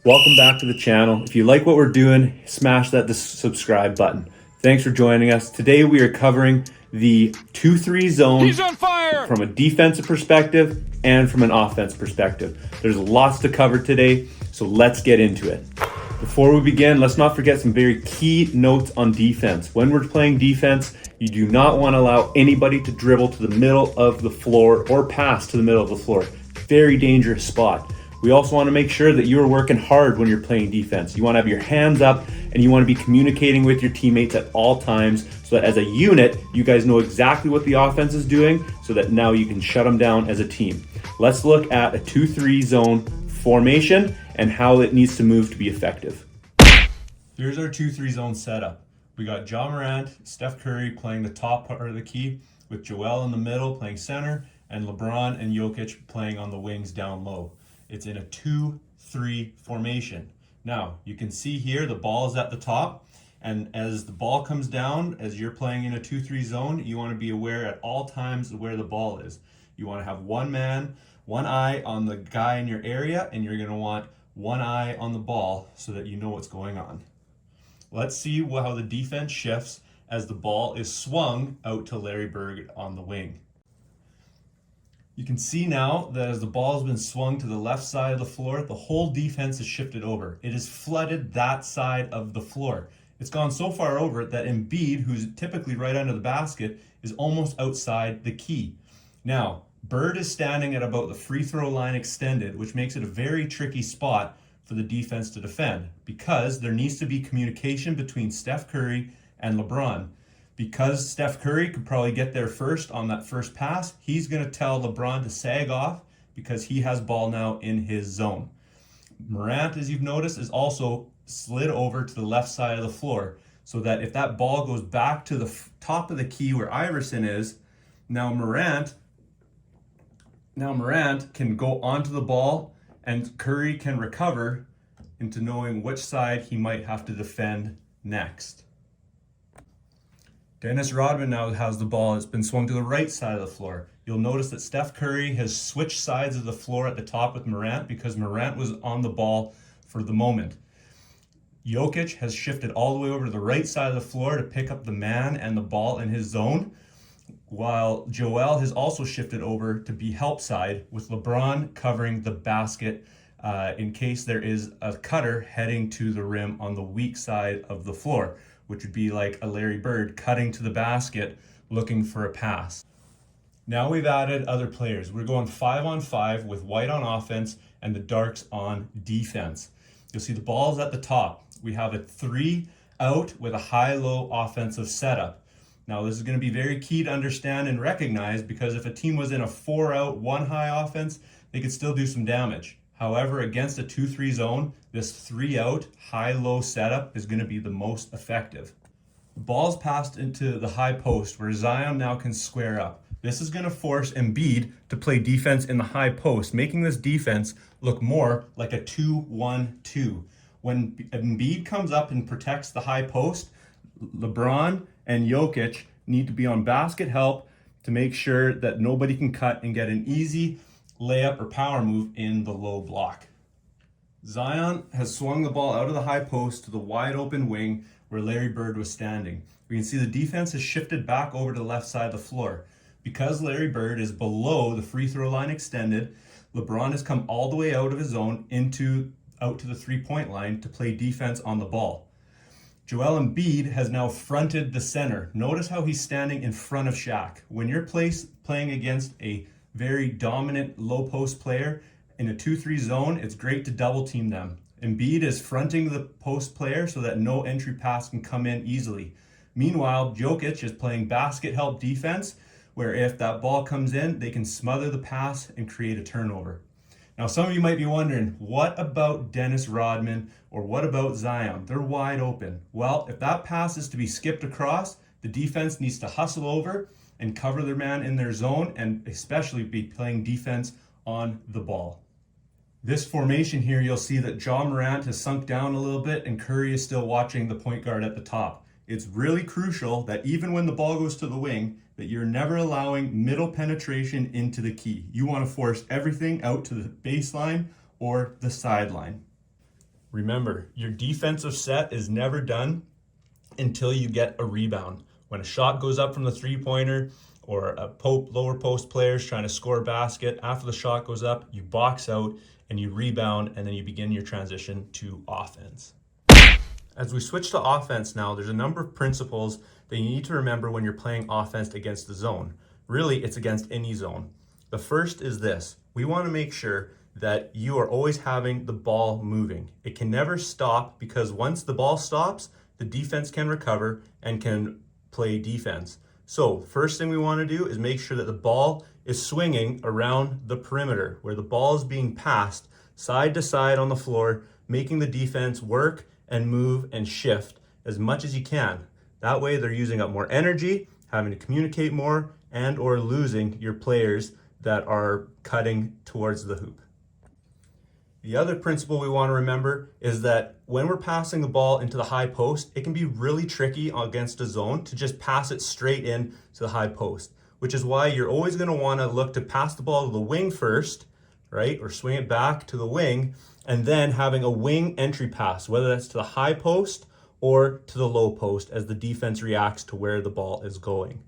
Welcome back to the channel. If you like what we're doing, smash that subscribe button. Thanks for joining us. Today we are covering the 2-3 zone. He's on fire! From a defensive perspective and from an offense perspective. There's lots to cover today, so let's get into it. Before we begin, let's not forget some very key notes on defense. When we're playing defense, you do not want to allow anybody to dribble to the middle of the floor or pass to the middle of the floor. Very dangerous spot. We also want to make sure that you are working hard when you're playing defense. You want to have your hands up and you want to be communicating with your teammates at all times so that as a unit, you guys know exactly what the offense is doing so that now you can shut them down as a team. Let's look at a 2-3 zone formation and how it needs to move to be effective. Here's our 2-3 zone setup. We got Ja Morant, Steph Curry playing the top part of the key with Joel in the middle playing center and LeBron and Jokic playing on the wings down low. It's in a 2-3 formation. Now, you can see here the ball is at the top, and as the ball comes down, as you're playing in a 2-3 zone, you want to be aware at all times of where the ball is. You want to have one man, one eye on the guy in your area, and you're going to want one eye on the ball so that you know what's going on. Let's see how the defense shifts as the ball is swung out to Larry Bird on the wing. You can see now that as the ball has been swung to the left side of the floor, the whole defense is shifted over. It has flooded that side of the floor. It's gone so far over that Embiid, who's typically right under the basket, is almost outside the key. Now, Bird is standing at about the free throw line extended, which makes it a very tricky spot for the defense to defend because there needs to be communication between Steph Curry and LeBron. Because Steph Curry could probably get there first on that first pass, he's going to tell LeBron to sag off because he has ball now in his zone. Morant, as you've noticed, is also slid over to the left side of the floor so that if that ball goes back to the top of the key where Iverson is, now Morant can go onto the ball and Curry can recover into knowing which side he might have to defend next. Dennis Rodman now has the ball. It's been swung to the right side of the floor. You'll notice that Steph Curry has switched sides of the floor at the top with Morant because Morant was on the ball for the moment. Jokic has shifted all the way over to the right side of the floor to pick up the man and the ball in his zone, while Joel has also shifted over to be help side with LeBron covering the basket in case there is a cutter heading to the rim on the weak side of the floor, which would be like a Larry Bird cutting to the basket looking for a pass. Now we've added other players. We're going 5-on-5 with White on offense and the Darks on defense. You'll see the ball's at the top. We have a 3 out with a high-low offensive setup. Now this is going to be very key to understand and recognize because if a team was in a 4 out, 1 high offense, they could still do some damage. However, against a 2-3 zone, this 3 out, high-low setup is going to be the most effective. The ball's passed into the high post where Zion now can square up. This is going to force Embiid to play defense in the high post, making this defense look more like a 2-1-2. When Embiid comes up and protects the high post, LeBron and Jokic need to be on basket help to make sure that nobody can cut and get an easy layup or power move in the low block. Zion has swung the ball out of the high post to the wide open wing where Larry Bird was standing. We can see the defense has shifted back over to the left side of the floor. Because Larry Bird is below the free throw line extended, LeBron has come all the way out of his zone out to the 3-point line to play defense on the ball. Joel Embiid has now fronted the center. Notice how he's standing in front of Shaq. When you're playing against a very dominant low post player in a 2-3 zone, it's great to double team them. Embiid is fronting the post player so that no entry pass can come in easily. Meanwhile, Jokic is playing basket help defense where if that ball comes in, they can smother the pass and create a turnover. Now, some of you might be wondering, what about Dennis Rodman or what about Zion? They're wide open. Well, if that pass is to be skipped across, the defense needs to hustle over and cover their man in their zone and especially be playing defense on the ball. This formation here, you'll see that Ja Morant has sunk down a little bit and Curry is still watching the point guard at the top. It's really crucial that even when the ball goes to the wing, that you're never allowing middle penetration into the key. You want to force everything out to the baseline or the sideline. Remember, your defensive set is never done until you get a rebound. When a shot goes up from the three-pointer or a lower post player is trying to score a basket, after the shot goes up, you box out and you rebound, and then you begin your transition to offense. As we switch to offense now, there's a number of principles that you need to remember when you're playing offense against the zone. Really, it's against any zone. The first is this: we want to make sure that you are always having the ball moving. It can never stop, because once the ball stops, the defense can recover and can play defense. So first thing we want to do is make sure that the ball is swinging around the perimeter, where the ball is being passed side to side on the floor, making the defense work and move and shift as much as you can. That way they're using up more energy, having to communicate more, and or losing your players that are cutting towards the hoop. The other principle we want to remember is that when we're passing the ball into the high post, it can be really tricky against a zone to just pass it straight in to the high post, which is why you're always going to want to look to pass the ball to the wing first, right? Or swing it back to the wing, and then having a wing entry pass, whether that's to the high post or to the low post, as the defense reacts to where the ball is going.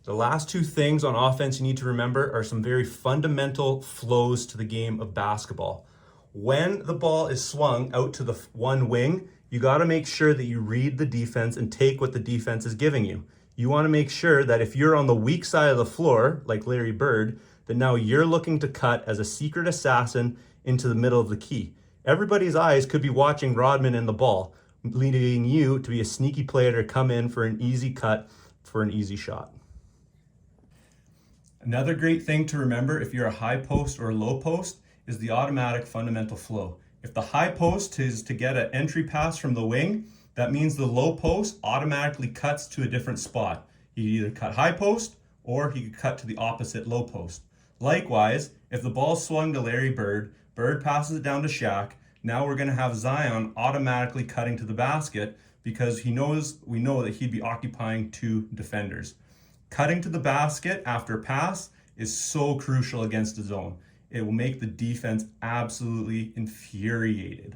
The last two things on offense you need to remember are some very fundamental flows to the game of basketball. When the ball is swung out to the one wing, you got to make sure that you read the defense and take what the defense is giving you. You want to make sure that if you're on the weak side of the floor, like Larry Bird, that now you're looking to cut as a secret assassin into the middle of the key. Everybody's eyes could be watching Rodman and the ball, leading you to be a sneaky player to come in for an easy cut for an easy shot. Another great thing to remember if you're a high post or a low post is the automatic fundamental flow. If the high post is to get an entry pass from the wing, that means the low post automatically cuts to a different spot. You can either cut high post or he could cut to the opposite low post. Likewise, if the ball swung to Larry Bird, Bird passes it down to Shaq, now we're going to have Zion automatically cutting to the basket, because we know that he'd be occupying two defenders. Cutting to the basket after a pass is so crucial against the zone. It will make the defense absolutely infuriated.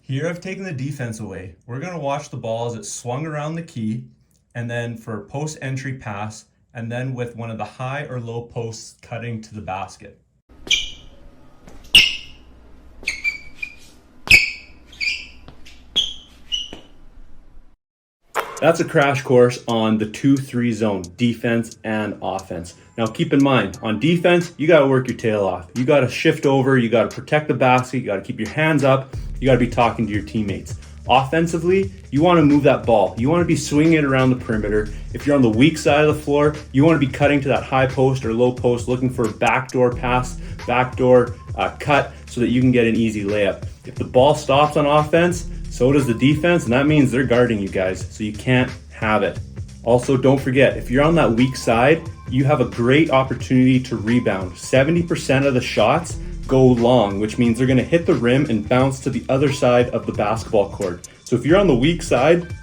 Here I've taken the defense away. We're going to watch the ball as it swung around the key, and then for a post entry pass, and then with one of the high or low posts cutting to the basket. That's a crash course on the 2-3 zone, defense and offense. Now keep in mind, on defense, you gotta work your tail off. You gotta shift over, you gotta protect the basket, you gotta keep your hands up, you gotta be talking to your teammates. Offensively, you wanna move that ball. You wanna be swinging it around the perimeter. If you're on the weak side of the floor, you wanna be cutting to that high post or low post, looking for a backdoor pass, backdoor cut, so that you can get an easy layup. If the ball stops on offense, so does the defense, and that means they're guarding you guys, so you can't have it. Also, don't forget, if you're on that weak side, you have a great opportunity to rebound. 70% of the shots go long, which means they're gonna hit the rim and bounce to the other side of the basketball court. So if you're on the weak side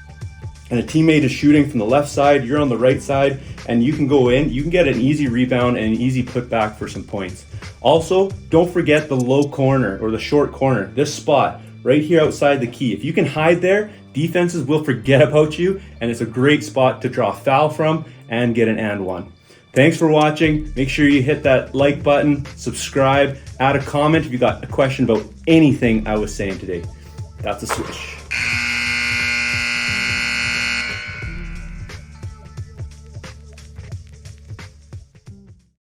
and a teammate is shooting from the left side, you're on the right side, and you can go in, you can get an easy rebound and an easy putback for some points. Also, don't forget the low corner or the short corner, this spot right here outside the key. If you can hide there, defenses will forget about you, and it's a great spot to draw a foul from and get an and one. Thanks for watching. Make sure you hit that like button, subscribe, add a comment if you got a question about anything I was saying today. That's a Swish.